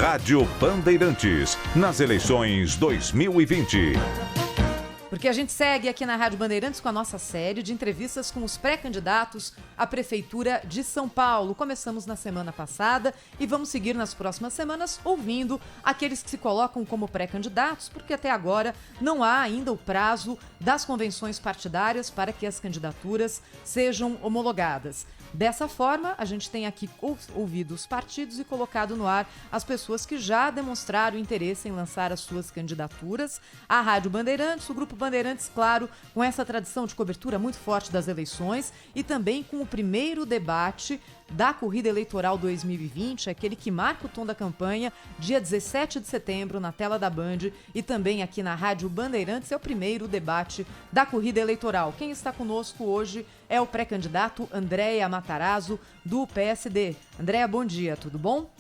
Rádio Bandeirantes, nas eleições 2020. Porque a gente segue aqui na Rádio Bandeirantes com a nossa série de entrevistas com os pré-candidatos à Prefeitura de São Paulo. Começamos na semana passada e vamos seguir nas próximas semanas ouvindo aqueles que se colocam como pré-candidatos, porque até agora não há ainda o prazo das convenções partidárias para que as candidaturas sejam homologadas. Dessa forma, a gente tem aqui ouvido os partidos e colocado no ar as pessoas que já demonstraram interesse em lançar as suas candidaturas. A Rádio Bandeirantes, o Grupo Bandeirantes, claro, com essa tradição de cobertura muito forte das eleições e também com o primeiro debate da corrida eleitoral 2020, aquele que marca o tom da campanha, dia 17 de setembro, na tela da Band, e também aqui na Rádio Bandeirantes, é o primeiro debate da corrida eleitoral. Quem está conosco hoje é o pré-candidato Andréa Matarazzo, do PSD. Andréa, bom dia, tudo bom?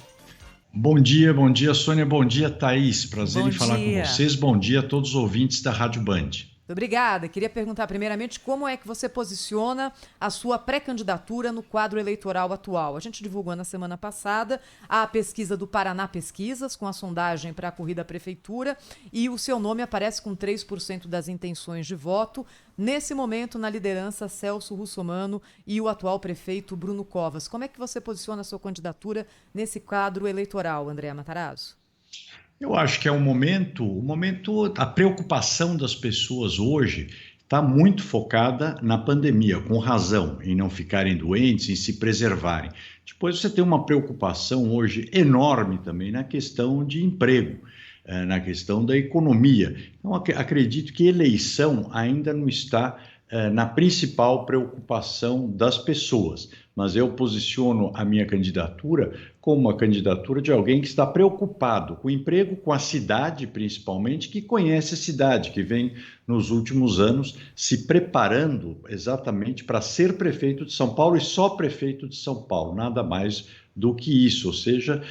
Bom dia, Sônia, bom dia, Thaís. Prazer em falar com vocês. Bom dia a todos os ouvintes da Rádio Band. Obrigada. Queria perguntar primeiramente como é que você posiciona a sua pré-candidatura no quadro eleitoral atual. A gente divulgou na semana passada a pesquisa do Paraná Pesquisas, com a sondagem para a corrida à prefeitura, e o seu nome aparece com 3% das intenções de voto. Nesse momento, na liderança, Celso Russomano e o atual prefeito Bruno Covas. Como é que você posiciona a sua candidatura nesse quadro eleitoral, Andréa Matarazzo? Eu acho que é a preocupação das pessoas hoje está muito focada na pandemia, com razão, em não ficarem doentes, em se preservarem. Depois você tem uma preocupação hoje enorme também na questão de emprego, na questão da economia. Então, acredito que eleição ainda não está na principal preocupação das pessoas, mas eu posiciono a minha candidatura como uma candidatura de alguém que está preocupado com o emprego, com a cidade principalmente, que conhece a cidade, que vem nos últimos anos se preparando exatamente para ser prefeito de São Paulo e só prefeito de São Paulo, nada mais do que isso, ou seja,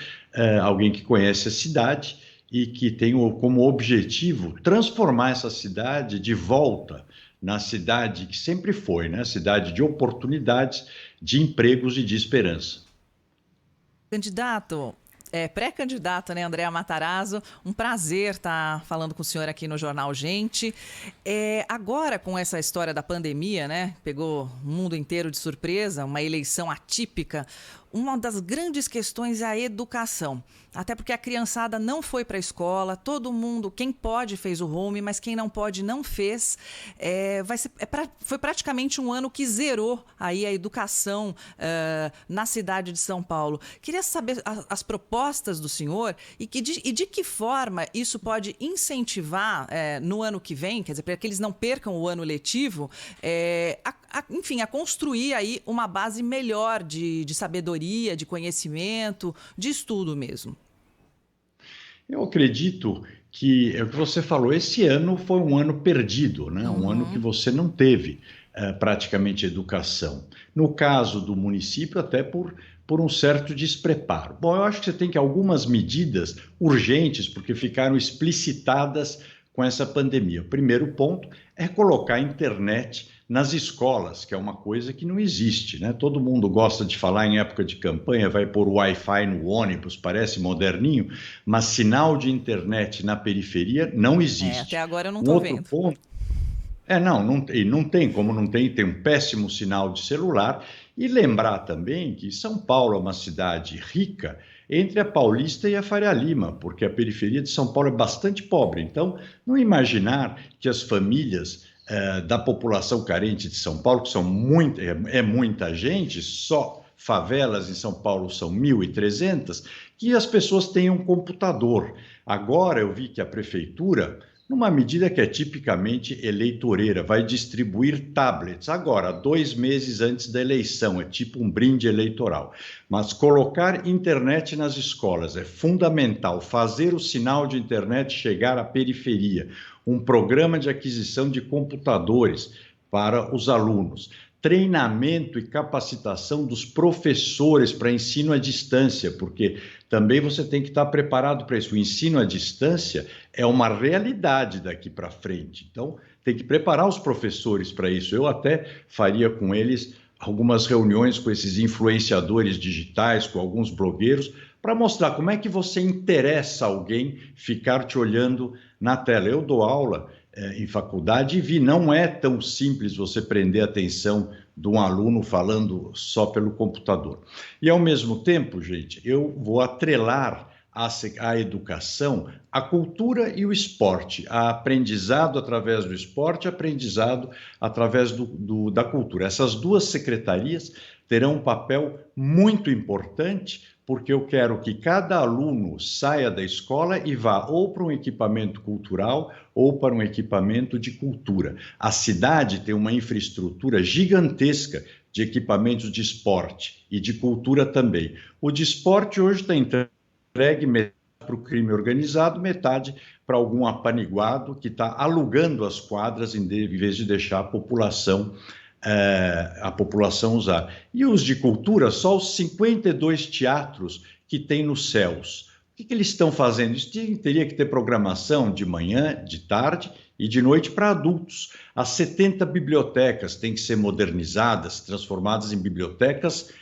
alguém que conhece a cidade e que tem como objetivo transformar essa cidade de volta na cidade que sempre foi, né? Cidade de oportunidades, de empregos e de esperança. Candidato, pré-candidato, né, Andréa Matarazzo, um prazer estar falando com o senhor aqui no Jornal Gente. Agora, com essa história da pandemia, né, pegou o mundo inteiro de surpresa, uma eleição atípica, uma das grandes questões é a educação. Até porque a criançada não foi para a escola, todo mundo, quem pode fez o home, mas quem não pode não fez. Foi praticamente um ano que zerou aí a educação na cidade de São Paulo. Queria saber as propostas do senhor e de que forma isso pode incentivar no ano que vem, quer dizer, para que eles não percam o ano letivo, a construir aí uma base melhor de sabedoria, de conhecimento, de estudo mesmo. Eu acredito que é o que você falou, esse ano foi um ano perdido, né? Um ano que você não teve praticamente educação. No caso do município, até por um certo despreparo. Bom, eu acho que você tem que algumas medidas urgentes, porque ficaram explicitadas com essa pandemia. O primeiro ponto é colocar a internet nas escolas, que é uma coisa que não existe, né? Todo mundo gosta de falar em época de campanha, vai pôr Wi-Fi no ônibus, parece moderninho, mas sinal de internet na periferia não existe. Até agora eu não estou vendo. Ponto, não tem, como não tem, tem um péssimo sinal de celular. E lembrar também que São Paulo é uma cidade rica entre a Paulista e a Faria Lima, porque a periferia de São Paulo é bastante pobre. Então, não imaginar que as famílias da população carente de São Paulo, que são muita gente, só favelas em São Paulo são 1.300, que as pessoas tenham um computador. Agora eu vi que a prefeitura, numa medida que é tipicamente eleitoreira, vai distribuir tablets agora, 2 meses antes da eleição, é tipo um brinde eleitoral. Mas colocar internet nas escolas é fundamental, fazer o sinal de internet chegar à periferia, um programa de aquisição de computadores para os alunos, treinamento e capacitação dos professores para ensino à distância, porque também você tem que estar preparado para isso. O ensino à distância é uma realidade daqui para frente, então tem que preparar os professores para isso. Eu até faria com eles algumas reuniões com esses influenciadores digitais, com alguns blogueiros, para mostrar como é que você interessa alguém ficar te olhando na tela. Eu dou aula em faculdade e vi, não é tão simples você prender a atenção de um aluno falando só pelo computador. E, ao mesmo tempo, gente, eu vou atrelar a educação, a cultura e o esporte, a aprendizado através do esporte, aprendizado através da cultura. Essas duas secretarias terão um papel muito importante, porque eu quero que cada aluno saia da escola e vá ou para um equipamento cultural ou para um equipamento de cultura. A cidade tem uma infraestrutura gigantesca de equipamentos de esporte e de cultura também. O de esporte hoje está entregue metade para o crime organizado, metade para algum apaniguado que está alugando as quadras em vez de deixar a população usar. E os de cultura, só os 52 teatros que tem nos céus. O que eles estão fazendo? Isso teria que ter programação de manhã, de tarde e de noite para adultos. As 70 bibliotecas têm que ser modernizadas, transformadas em bibliotecas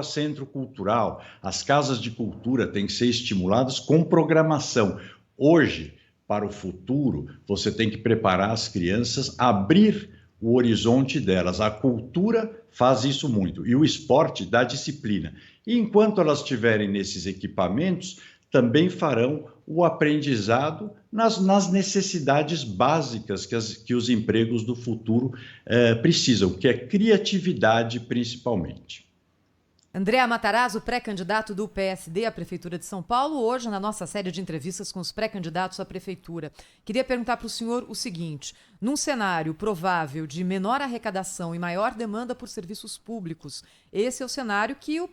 /centro cultural. As casas de cultura têm que ser estimuladas com programação. Hoje, para o futuro, você tem que preparar as crianças, abrir o horizonte delas. A cultura faz isso muito e o esporte dá disciplina. E enquanto elas estiverem nesses equipamentos, também farão o aprendizado nas necessidades básicas que os empregos do futuro precisam, que é criatividade principalmente. André Matarazzo, pré-candidato do PSD à Prefeitura de São Paulo, hoje na nossa série de entrevistas com os pré-candidatos à Prefeitura. Queria perguntar para o senhor o seguinte: num cenário provável de menor arrecadação e maior demanda por serviços públicos, esse é o cenário que o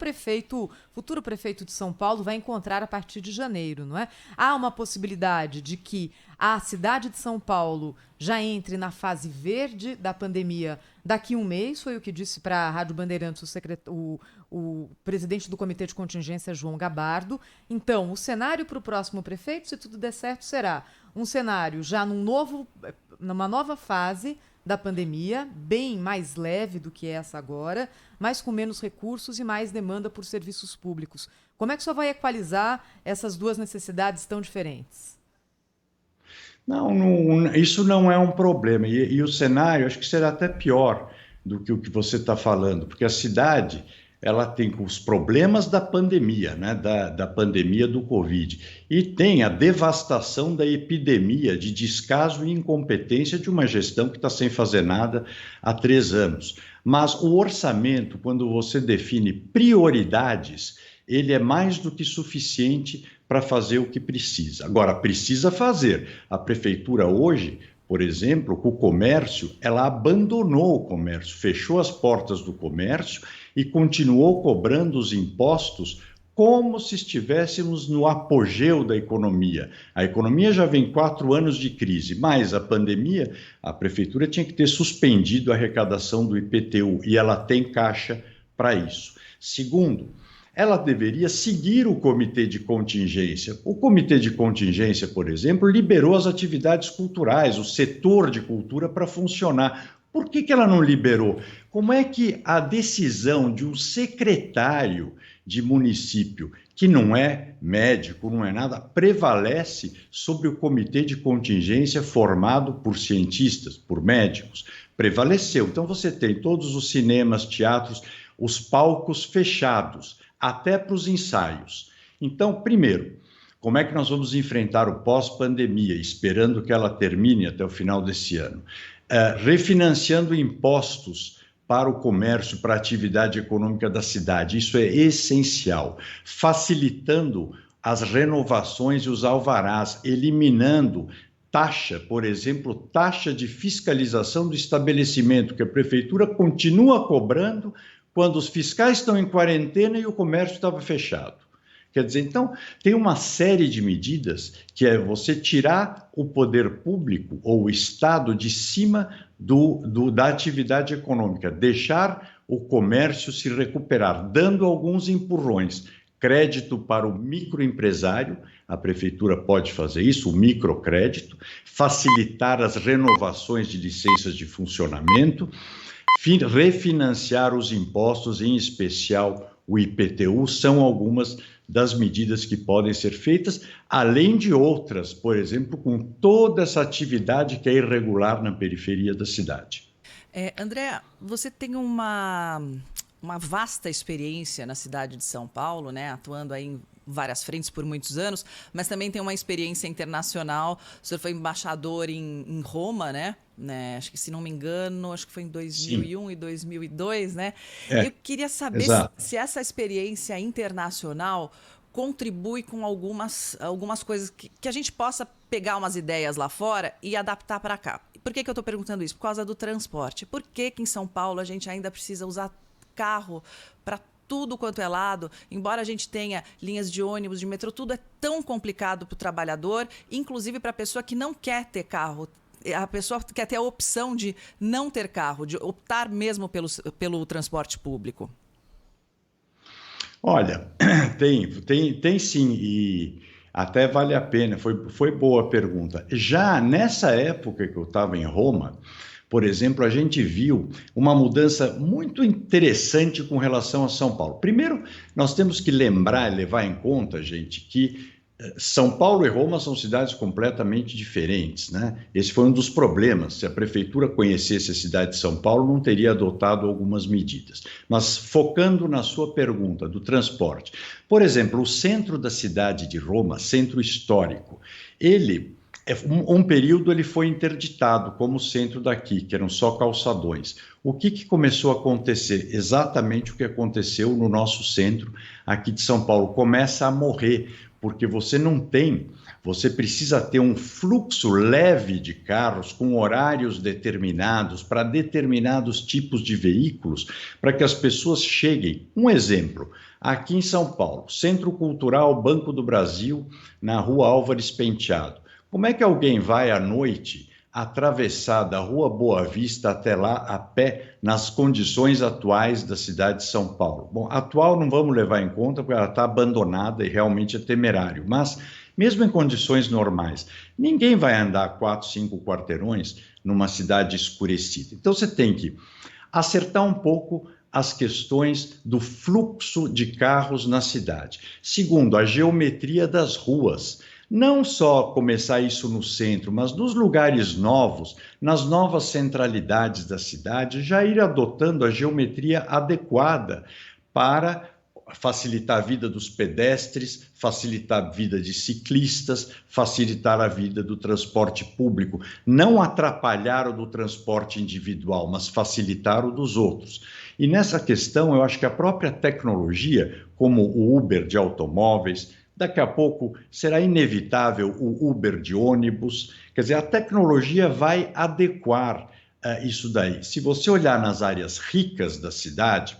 futuro prefeito de São Paulo vai encontrar a partir de janeiro, não é? Há uma possibilidade de que a cidade de São Paulo já entre na fase verde da pandemia daqui a um mês, foi o que disse para a Rádio Bandeirantes o presidente do Comitê de Contingência, João Gabardo. Então, o cenário para o próximo prefeito, se tudo der certo, será um cenário já numa nova fase da pandemia, bem mais leve do que essa agora, mas com menos recursos e mais demanda por serviços públicos. Como é que o senhor vai equalizar essas duas necessidades tão diferentes? Não, isso não é um problema. E o cenário, acho que será até pior do que o que você está falando, porque a cidade ela tem os problemas da pandemia, né, da pandemia do Covid, e tem a devastação da epidemia de descaso e incompetência de uma gestão que está sem fazer nada há 3 anos. Mas o orçamento, quando você define prioridades, ele é mais do que suficiente para fazer o que precisa. Agora, precisa fazer. A prefeitura hoje, por exemplo, com o comércio, ela abandonou o comércio, fechou as portas do comércio e continuou cobrando os impostos como se estivéssemos no apogeu da economia. A economia já vem 4 anos de crise, mas a pandemia, a prefeitura tinha que ter suspendido a arrecadação do IPTU e ela tem caixa para isso. Segundo, ela deveria seguir o comitê de contingência. O comitê de contingência, por exemplo, liberou as atividades culturais, o setor de cultura para funcionar. Por que ela não liberou? Como é que a decisão de um secretário de município, que não é médico, não é nada, prevalece sobre o comitê de contingência formado por cientistas, por médicos? Prevaleceu. Então você tem todos os cinemas, teatros, os palcos fechados, até para os ensaios. Então, primeiro, como é que nós vamos enfrentar o pós-pandemia, esperando que ela termine até o final desse ano? Refinanciando impostos para o comércio, para a atividade econômica da cidade. Isso é essencial. Facilitando as renovações e os alvarás, eliminando taxa, por exemplo, taxa de fiscalização do estabelecimento, que a prefeitura continua cobrando quando os fiscais estão em quarentena e o comércio estava fechado. Quer dizer, então, tem uma série de medidas que é você tirar o poder público ou o Estado de cima da atividade econômica, deixar o comércio se recuperar, dando alguns empurrões. Crédito para o microempresário, a prefeitura pode fazer isso, o microcrédito, facilitar as renovações de licenças de funcionamento, refinanciar os impostos, em especial o IPTU, são algumas das medidas que podem ser feitas, além de outras, por exemplo, com toda essa atividade que é irregular na periferia da cidade. André, você tem uma vasta experiência na cidade de São Paulo, né, atuando aí em várias frentes por muitos anos, mas também tem uma experiência internacional. O senhor foi embaixador em Roma, né? Acho que, se não me engano, acho que foi em 2001 Sim. e 2002, né? Eu queria saber se essa experiência internacional contribui com algumas coisas que a gente possa pegar umas ideias lá fora e adaptar para cá. Por que eu estou perguntando isso? Por causa do transporte. Por que em São Paulo a gente ainda precisa usar carro para tudo quanto é lado, embora a gente tenha linhas de ônibus, de metrô, tudo é tão complicado para o trabalhador, inclusive para a pessoa que não quer ter carro. A pessoa quer ter a opção de não ter carro, de optar mesmo pelo transporte público. Olha, tem sim, e até vale a pena, foi boa a pergunta. Já nessa época que eu estava em Roma, por exemplo, a gente viu uma mudança muito interessante com relação a São Paulo. Primeiro, nós temos que lembrar e levar em conta, gente, que São Paulo e Roma são cidades completamente diferentes, né? Esse foi um dos problemas. Se a prefeitura conhecesse a cidade de São Paulo, não teria adotado algumas medidas. Mas focando na sua pergunta do transporte, por exemplo, o centro da cidade de Roma, centro histórico, um período ele foi interditado como o centro daqui, que eram só calçadões. O que começou a acontecer? Exatamente o que aconteceu no nosso centro aqui de São Paulo. Começa a morrer, porque você precisa ter um fluxo leve de carros com horários determinados para determinados tipos de veículos, para que as pessoas cheguem. Um exemplo, aqui em São Paulo, Centro Cultural Banco do Brasil, na Rua Álvares Penteado. Como é que alguém vai à noite atravessar da Rua Boa Vista até lá a pé nas condições atuais da cidade de São Paulo? Bom, atual não vamos levar em conta porque ela está abandonada e realmente é temerário, mas mesmo em condições normais, ninguém vai andar 4, 5 quarteirões numa cidade escurecida. Então você tem que acertar um pouco as questões do fluxo de carros na cidade. Segundo, a geometria das ruas. Não só começar isso no centro, mas nos lugares novos, nas novas centralidades da cidade, já ir adotando a geometria adequada para facilitar a vida dos pedestres, facilitar a vida de ciclistas, facilitar a vida do transporte público. Não atrapalhar o do transporte individual, mas facilitar o dos outros. E nessa questão, eu acho que a própria tecnologia, como o Uber de automóveis, daqui a pouco será inevitável o Uber de ônibus. Quer dizer, a tecnologia vai adequar isso daí. Se você olhar nas áreas ricas da cidade,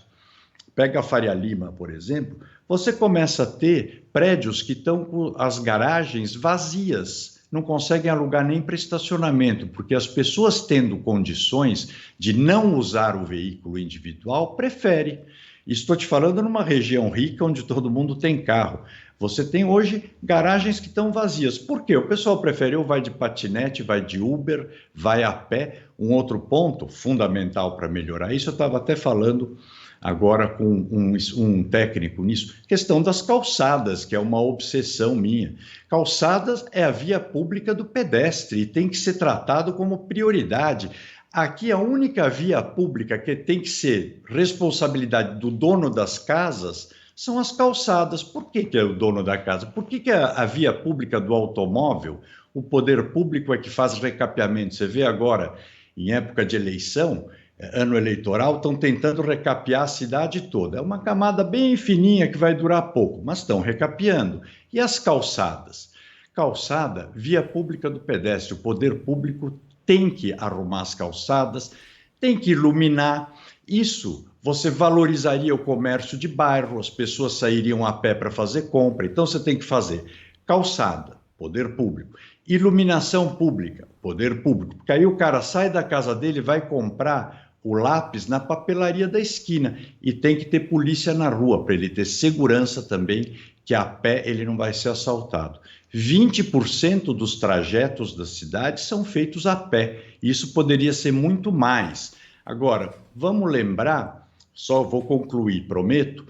pega a Faria Lima, por exemplo, você começa a ter prédios que estão com as garagens vazias, não conseguem alugar nem para estacionamento, porque as pessoas tendo condições de não usar o veículo individual, preferem. Estou te falando numa região rica onde todo mundo tem carro. Você tem hoje garagens que estão vazias. Por quê? O pessoal prefere ou vai de patinete, vai de Uber, vai a pé. Um outro ponto fundamental para melhorar isso, eu estava até falando agora com um técnico nisso, questão das calçadas, que é uma obsessão minha. Calçadas é a via pública do pedestre e tem que ser tratado como prioridade. Aqui a única via pública que tem que ser responsabilidade do dono das casas são as calçadas. Por que é o dono da casa? Por que a via pública do automóvel, o poder público é que faz recapeamento? Você vê agora, em época de eleição, ano eleitoral, estão tentando recapear a cidade toda. É uma camada bem fininha que vai durar pouco, mas estão recapeando. E as calçadas? Calçada, via pública do pedestre. O poder público tem que arrumar as calçadas, tem que iluminar. Isso, você valorizaria o comércio de bairro, as pessoas sairiam a pé para fazer compra. Então, você tem que fazer calçada, poder público. Iluminação pública, poder público. Porque aí o cara sai da casa dele e vai comprar o lápis na papelaria da esquina. E tem que ter polícia na rua para ele ter segurança também, que a pé ele não vai ser assaltado. 20% dos trajetos da cidade são feitos a pé. Isso poderia ser muito mais. Agora, vamos lembrar, só vou concluir, prometo,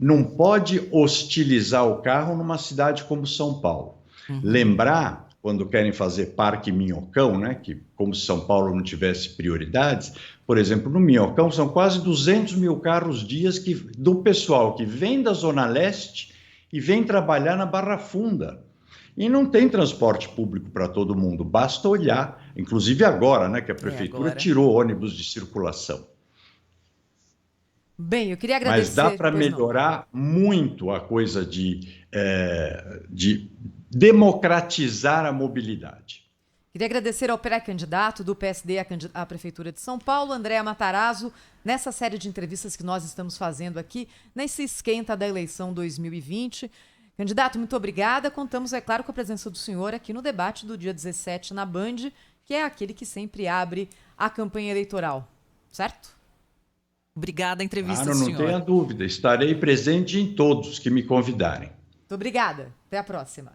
não pode hostilizar o carro numa cidade como São Paulo. Lembrar, quando querem fazer Parque Minhocão, né, que como se São Paulo não tivesse prioridades, por exemplo, no Minhocão são quase 200 mil carros dias do pessoal que vem da Zona Leste e vem trabalhar na Barra Funda. E não tem transporte público para todo mundo, basta olhar, inclusive agora, né, que a prefeitura tirou ônibus de circulação. Bem, eu queria agradecer... Mas dá para melhorar muito a coisa de democratizar a mobilidade. Queria agradecer ao pré-candidato do PSD à Prefeitura de São Paulo, André Matarazzo, nessa série de entrevistas que nós estamos fazendo aqui, nesse esquenta da eleição 2020. Candidato, muito obrigada. Contamos, é claro, com a presença do senhor aqui no debate do dia 17 na Band, que é aquele que sempre abre a campanha eleitoral, certo? Obrigada, a entrevista, claro, não tenha dúvida. Estarei presente em todos que me convidarem. Muito obrigada. Até a próxima.